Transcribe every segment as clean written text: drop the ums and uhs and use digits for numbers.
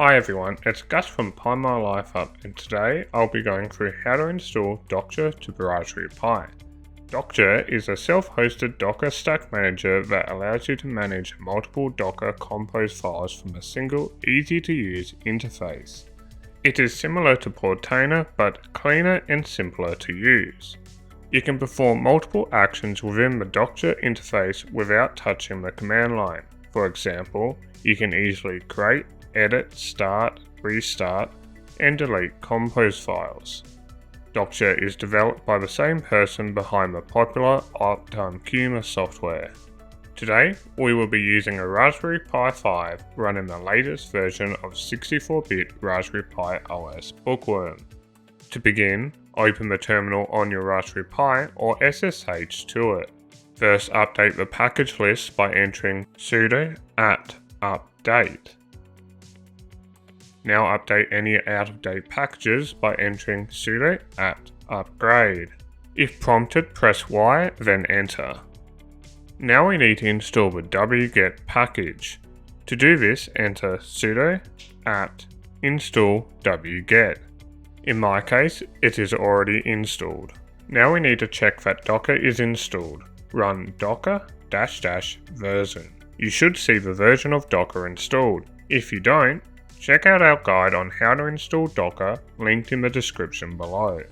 Hi everyone, it's Gus from Pi My Life Up, and today I'll be going through how to install Dockge to Raspberry Pi. Dockge is a self-hosted Docker stack manager that allows you to manage multiple Docker compose files from a single, easy-to-use interface. It is similar to Portainer, but cleaner and simpler to use. You can perform multiple actions within the Dockge interface without touching the command line. For example, you can easily create, edit, start, restart, and delete compose files. Dockge is developed by the same person behind the popular Optimum software. Today, we will be using a Raspberry Pi 5 running the latest version of 64-bit Raspberry Pi OS Bookworm. To begin, open the terminal on your Raspberry Pi or SSH to it. First, update the package list by entering sudo update. Now update any out-of-date packages by entering sudo upgrade. If prompted, press Y, then enter. Now we need to install the wget package. To do this, enter sudo apt install wget. In my case, it is already installed. Now we need to check that Docker is installed. Run docker --version. You should see the version of Docker installed. If you don't, check out our guide on how to install Docker, linked in the description below.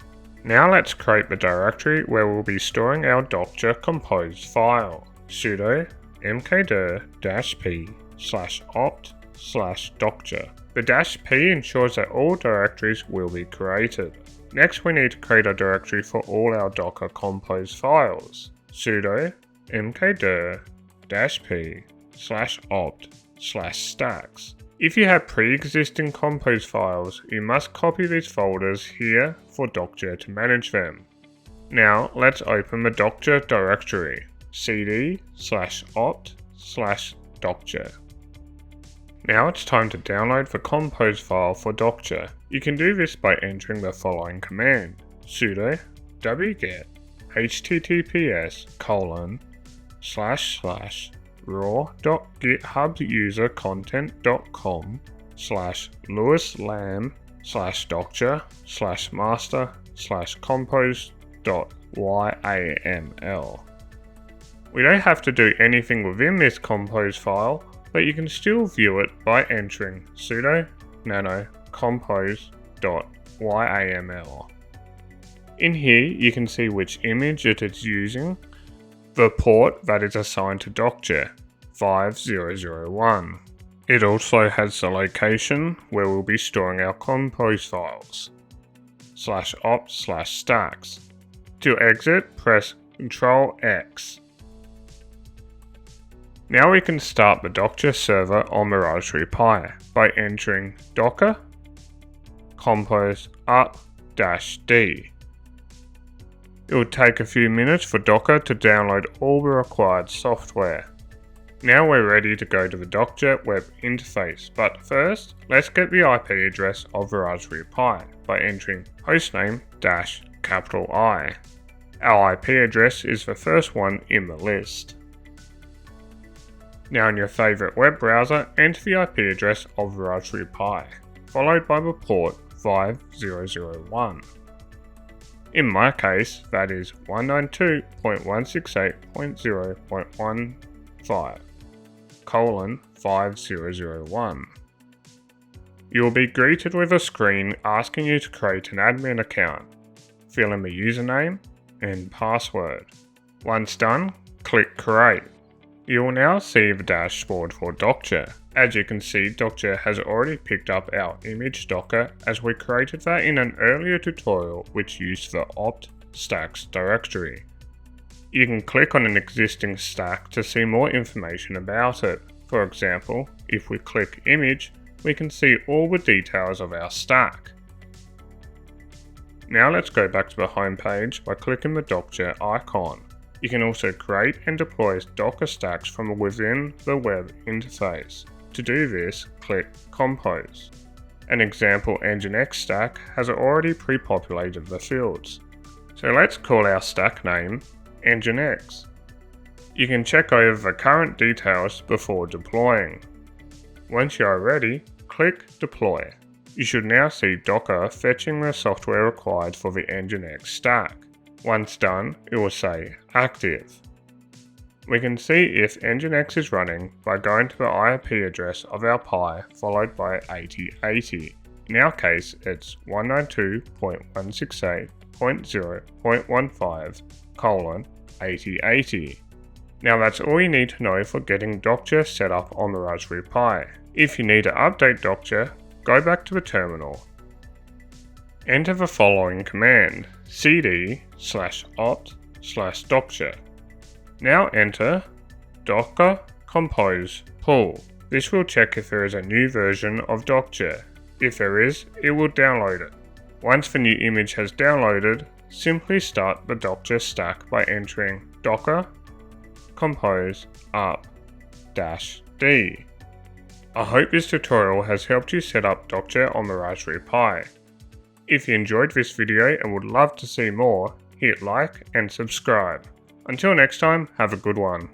Now let's create the directory where we'll be storing our Dockge compose file. Sudo mkdir-p/opt/dockge. The -p ensures that all directories will be created. Next, we need to create a directory for all our Docker compose files. Sudo mkdir-p/opt/stacks. If you have pre-existing compose files, you must copy these folders here for Dockge to manage them. Now let's open the Dockge directory, cd/opt/dockge. Now it's time to download the compose file for Dockge. You can do this by entering the following command: sudo wget https://raw.github-user-content.com/lewis-lam/dockge/compose.yml. We don't have to do anything within this compose file, but you can still view it by entering sudo nano compose.yml. In here, you can see which image it is using, the port that is assigned to Dockge, 5001. It also has the location where we'll be storing our compose files, /opt/stacks. To exit, press Ctrl X. Now we can start the Dockge server on the Raspberry Pi by entering docker compose up-d. It will take a few minutes for Docker to download all the required software. Now we're ready to go to the Dockge web interface, but first, let's get the IP address of the Raspberry Pi by entering hostname -I. Our IP address is the first one in the list. Now in your favorite web browser, enter the IP address of the Raspberry Pi, followed by the port 5001. In my case, that is 192.168.0.15:5001. You will be greeted with a screen asking you to create an admin account. Fill in the username and password. Once done, click Create. You will now see the dashboard for Dockge. As you can see, Dockge has already picked up our image Docker as we created that in an earlier tutorial which used the opt/stacks directory. You can click on an existing stack to see more information about it. For example, if we click image, we can see all the details of our stack. Now let's go back to the home page by clicking the Dockge icon. You can also create and deploy Docker stacks from within the web interface. To do this, click Compose. An example Nginx stack has already pre-populated the fields. So let's call our stack name Nginx. You can check over the current details before deploying. Once you are ready, click Deploy. You should now see Docker fetching the software required for the Nginx stack. Once done, it will say Active. We can see if Nginx is running by going to the IP address of our Pi followed by 8080. In our case, it's 192.168.0.15:8080. Now that's all you need to know for getting Dockge set up on the Raspberry Pi. If you need to update Dockge, go back to the terminal. Enter the following command, cd/opt/Dockge. Now enter docker compose pull. This will check if there is a new version of Dockge. If there is, it will download it. Once the new image has downloaded, simply start the Dockge stack by entering docker compose up-d. I hope this tutorial has helped you set up Dockge on the Raspberry Pi. If you enjoyed this video and would love to see more, hit like and subscribe. Until next time, have a good one.